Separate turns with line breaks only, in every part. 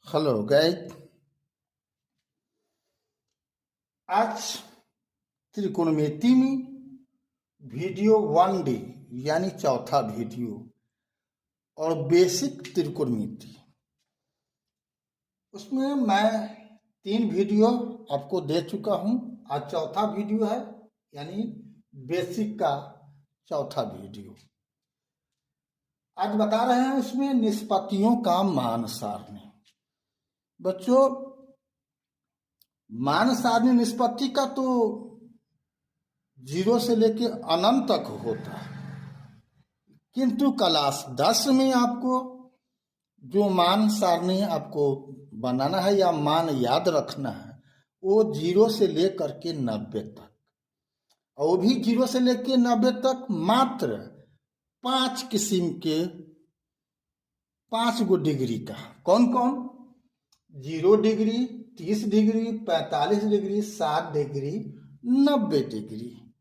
Hello guys. आज त्रिकोणमिति में video 1D यानी चौथा वीडियो और बेसिक त्रिकोणमिति, उसमें मैं 3 वीडियो आपको दे चुका हूं। आज चौथा वीडियो है यानी बेसिक का चौथा वीडियो। आज बता रहे हैं इसमें निष्पत्तियों का मान सारणी। बच्चों, मान सारणी निष्पत्ति का तो 0 से लेके अनंत तक होता है, किंतु क्लास 10 में आपको जो मान सारणी आपको बनाना है या मान याद रखना है वो 0 से लेकर के 90 तक, और वो भी 0 से लेके 90 तक मात्र 5 किस्म के 5 गो डिग्री का। कौन कौन? 0 degree, 30 degree, 45 degree, 60 degree, 90 degree.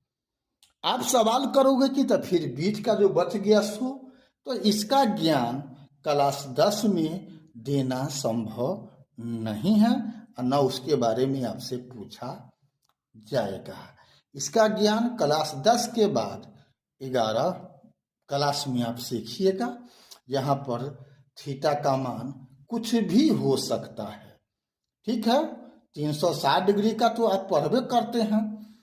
आप सवाल करोगे कि तो फिर बीच का जो बच गया सो, तो इसका ज्ञान क्लास 10 में देना संभव नहीं है और न उसके बारे में आपसे पूछा जाएगा। इसका ज्ञान क्लास 10 के बाद 11 क्लास में आप सीखिएगा। यहाँ पर थीटा का मान कुछ भी हो सकता है, ठीक है। 360 डिग्री का तो आप पढ़वे करते हैं,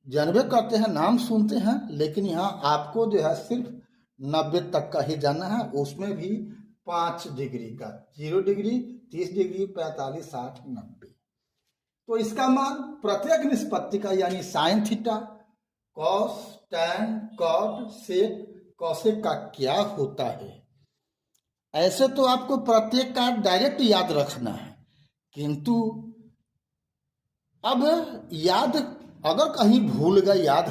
जानवे करते हैं, नाम सुनते हैं, लेकिन यहाँ आपको जो है सिर्फ 90 तक का ही जाना है। उसमें भी 5 डिग्री का, 0 डिग्री, 30 डिग्री, 45, 60, 90। तो इसका मान प्रत्येक निष्पत्ति का यानी sine theta, cos, tan, cot, sec, cosec का क्या होता है, ऐसे तो आपको प्रत्येक का डायरेक्ट याद रखना है। किंतु अब याद अगर कहीं भूल गए याद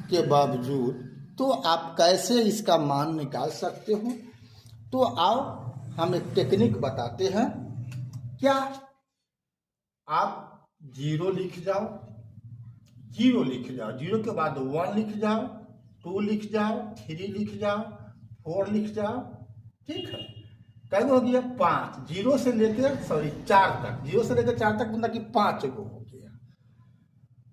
के बावजूद, तो आप कैसे इसका मान निकाल सकते हो? तो आओ हम एक टेक्निक बताते हैं। क्या आप 0 लिख जाओ, 0 लिख जाओ, 0 के बाद 1 लिख जाओ, 2 लिख जाओ, 3 लिख जाओ, 4 लिख जाओ, ठीक है। कई हो गया 5, 0 से लेकर 4 तक, 0 से लेकर 4 तक मतलब कि 5 गो हो गया।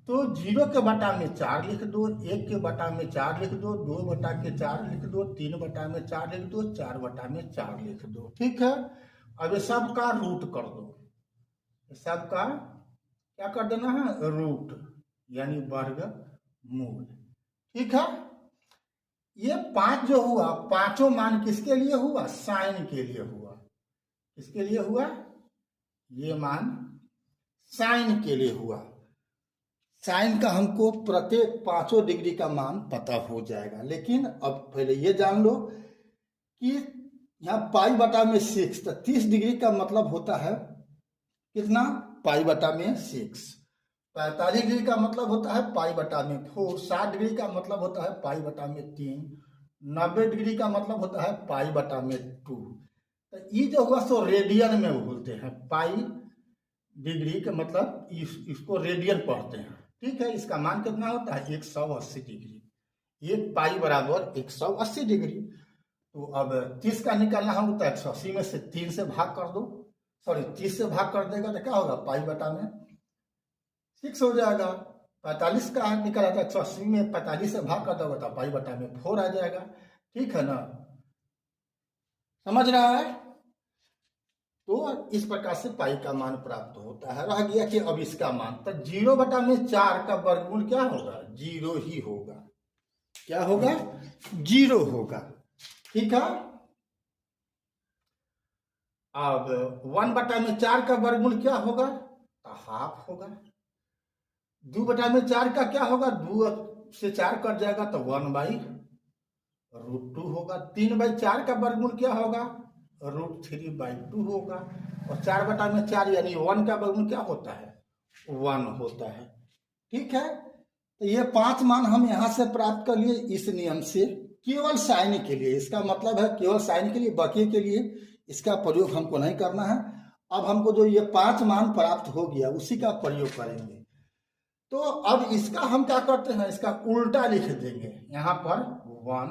तो 0 के बटा में 4 लिख दो, 1 के बटा में 4 लिख दो, 2 बटा के 4 लिख दो, 3 बटा में 4 लिख दो, 4 बटा में 4 लिख दो, ठीक है। अब ये सब का रूट कर दो, सब का क्या कर देना है? रूट यानी वर्ग मूल, ठीक है। ये 5 जो हुआ, पांचों मान किसके लिए हुआ? साइन के लिए हुआ। किसके लिए हुआ? ये मान साइन के लिए हुआ। साइन का हमको प्रत्येक 5 डिग्री का मान पता हो जाएगा। लेकिन अब पहले ये जान लो कि यहाँ पाई बटा में 6, तो 30 डिग्री का मतलब होता है कितना? पाई बटा में 6। 45 डिग्री का मतलब होता है पाई बटा में 4। 60 डिग्री का मतलब होता है पाई बटा में 3। 90 डिग्री का मतलब होता है पाई बटा में 2। तो ये जो हुआ सो रेडियन में बोलते हैं। पाई डिग्री का मतलब इसको रेडियन पढ़ते हैं, ठीक है। इसका मान कितना होता है? 180 डिग्री। 1 पाई बराबर 180 डिग्री। तो अब 30 का निकालना होगा तो 180 में से 3 से भाग कर दो, 30 से भाग कर देगा तो क्या होगा? पाई बटा में 6 हो जाएगा। 45 का निकाला था 180 में 45 से भाग कर दोगे तो पाई बटा में 4 आ जाएगा, ठीक है ना। समझ रहा है? तो इस प्रकार से पाई का मान प्राप्त होता है। रह गया कि अब इसका मान, तो 0 बटा में 4 का वर्गमूल क्या होगा? 0 ही होगा। क्या होगा? 0 होगा, ठीक है। अब 1 बटा में 4 का वर्गमूल क्या होगा? तो हाफ होगा। 2 बटा में 4 का क्या होगा? 2 से 4 कट जाएगा तो 1/√2 होगा। 3/4 का वर्गमूल क्या होगा? √3/2 होगा। और 4 बटा में 4 यानी 1 का वर्गमूल क्या होता है? 1 होता है, ठीक है। तो ये 5 मान हम यहां से प्राप्त कर लिए इस नियम से, केवल साइन के लिए। इसका मतलब है केवल साइन के लिए, बाकी के लिए इसका प्रयोग हमको नहीं करना है। अब हमको जो ये 5 मान प्राप्त हो गया उसी का प्रयोग करेंगे। तो अब इसका हम क्या करते हैं? इसका उल्टा लिख देंगे। यहाँ पर 1,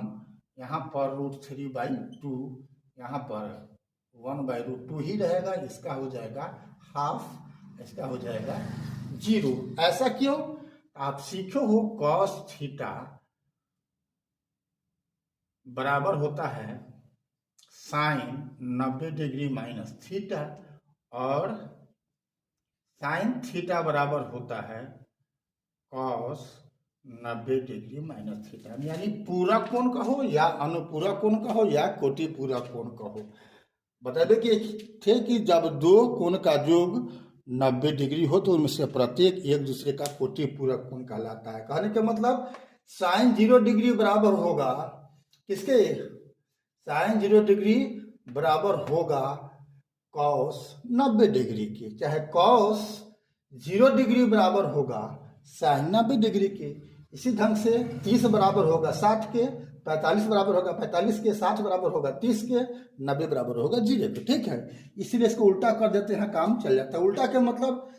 यहाँ पर √3/2, यहाँ पर 1/√2 ही रहेगा। इसका हो जाएगा हाफ, इसका हो जाएगा 0। ऐसा क्यों? आप सीखो हो cos थीटा बराबर होता है साइन 90 डिग्री माइनस थीटा, और साइन थीटा बराबर होता है कॉस 90 डिग्री माइनस थीटा। यानी पूरक कोण कहो या अनुपूरक कोण कहो या कोटि पूरक कोण कहो। बताइए कि थे कि जब दो कोण का योग 90 डिग्री हो तो उनमें से प्रत्येक एक दूसरे का कोटि पूरक कोण कहलाता है। कहने का मतलब साइन 0 डिग्री बराबर होगा किसके? साइन 0 डिग्री बराबर होगा कॉस 90 डिग्री के, चाहे कॉस 0 डिग्री बराबर होगा साइन 90 डिग्री के। इसी ढंग से 30 बराबर होगा 60 के, 45 बराबर होगा 45 के, 60 बराबर होगा 30 के, 90 बराबर होगा 0 के। ठीक है, इसीलिए इसको उल्टा कर देते हैं, काम चल जाता है। उल्टा के मतलब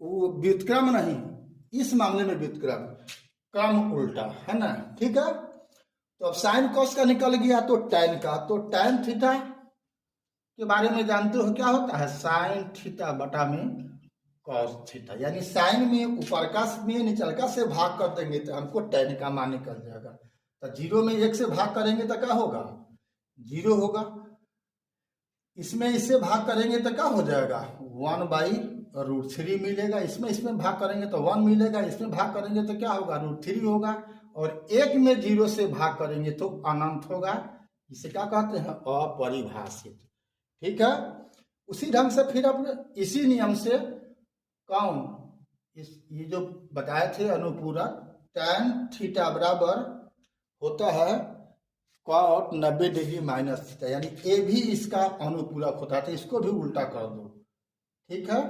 वो व्युत्क्रम नहीं, इस मामले में व्युत्क्रम, क्रम उल्टा है ना। ठीक है, तो अब साइन कॉस का निकल गया तो टैन का, तो टैन थीटा के बारे में जानते हो क्या होता है? साइन थीटा बटा में कॉस थीटा। यानी साइन में ऊपर का में निचल का से भाग कर देंगे तो हमको टैन का मान निकल जाएगा। तो 0 में 1 से भाग करेंगे तो क्या होगा? 0 होगा। इसमें इससे भाग करेंगे तो क्या हो जाएगा? 1/√3 मिलेगा। इसमें भाग करेंगे तो 1 मिलेगा। इसमें भाग करेंगे तो क्या होगा? √3 होगा। और 1 में 0 से भाग करेंगे तो अनंत होगा। इसे क्या कहते हैं? अपरिभाषित। ठीक है, उसी ढंग से फिर अपने इसी नियम से कौन ये जो बताए थे अनुपूरक, tan थीटा बराबर होता है cot 90 डिग्री माइनस थीटा, यानी ए भी इसका अनुपूरक होता है। तो इसको भी उल्टा कर दो। ठीक है,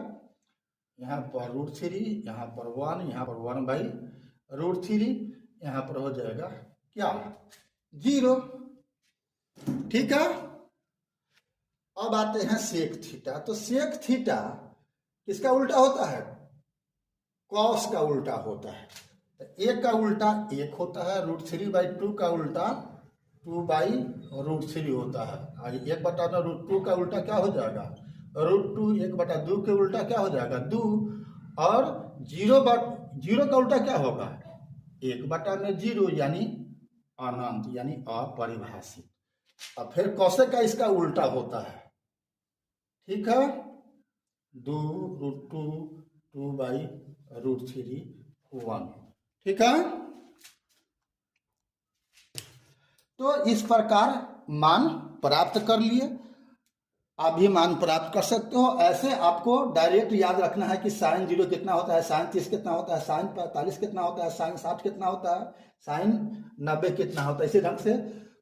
यहाँ पर √3, यहाँ पर 1, यहाँ पर 1/√3, यहाँ पर हो जाएगा क्या? 0। ठीक है, अब आते हैं सेक थीटा। तो सेक थीटा किसका उल्टा होता है? कॉस का उल्टा होता है। तो 1 का उल्टा 1 होता है, √3/2 का उल्टा 2/√3 होता है। और 1/√2 का उल्टा क्या हो जाएगा? √2। 1/2 के उल्टा क्या हो जाएगा? 2। और 0 का उल्टा क्या होगा? 1/0, यानी अनंत, यानी अपरिभाषित। अब फिर कौशे का इसका उल्टा होता है। ठीक है, 2√2, 2/√3, 1। ठीक है, तो इस प्रकार मान प्राप्त कर लिए। आप भी मान प्राप्त कर सकते हो। ऐसे आपको डायरेक्ट याद रखना है कि साइन 0 कितना होता है, साइन 30 कितना होता है, साइन 45 कितना होता है, साइन 60 कितना होता है, साइन 90 कितना होता है। इसी ढंग से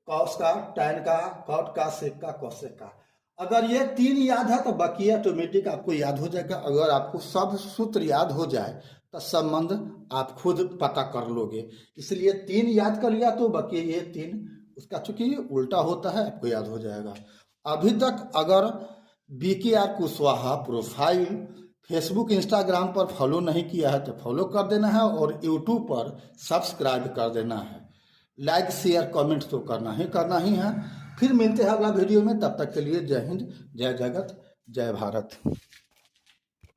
कॉस का, टैन का, कॉट का, सेक का, कोसेक का। अगर ये 3 याद है तो बाकी ऑटोमेटिक आपको याद हो जाएगा। अगर आपको सब सूत्र याद हो जाए तो संबंध आप खुद पता कर लोगे। इसलिए 3 याद कर लिया तो बाकी ये 3 उसका चूंकि उल्टा होता है आपको याद हो जाएगा। अभी तक अगर BKR Kushwaha profile Facebook Instagram पर फॉलो नहीं किया है तो फॉलो कर देना है, और यूट्यूब पर सब्सक्राइब कर देना है। लाइक शेयर कमेंट तो करना ही है। फिर मिलते हैं अगला वीडियो में, तब तक के लिए जय हिंद, जय जगत, जय भारत।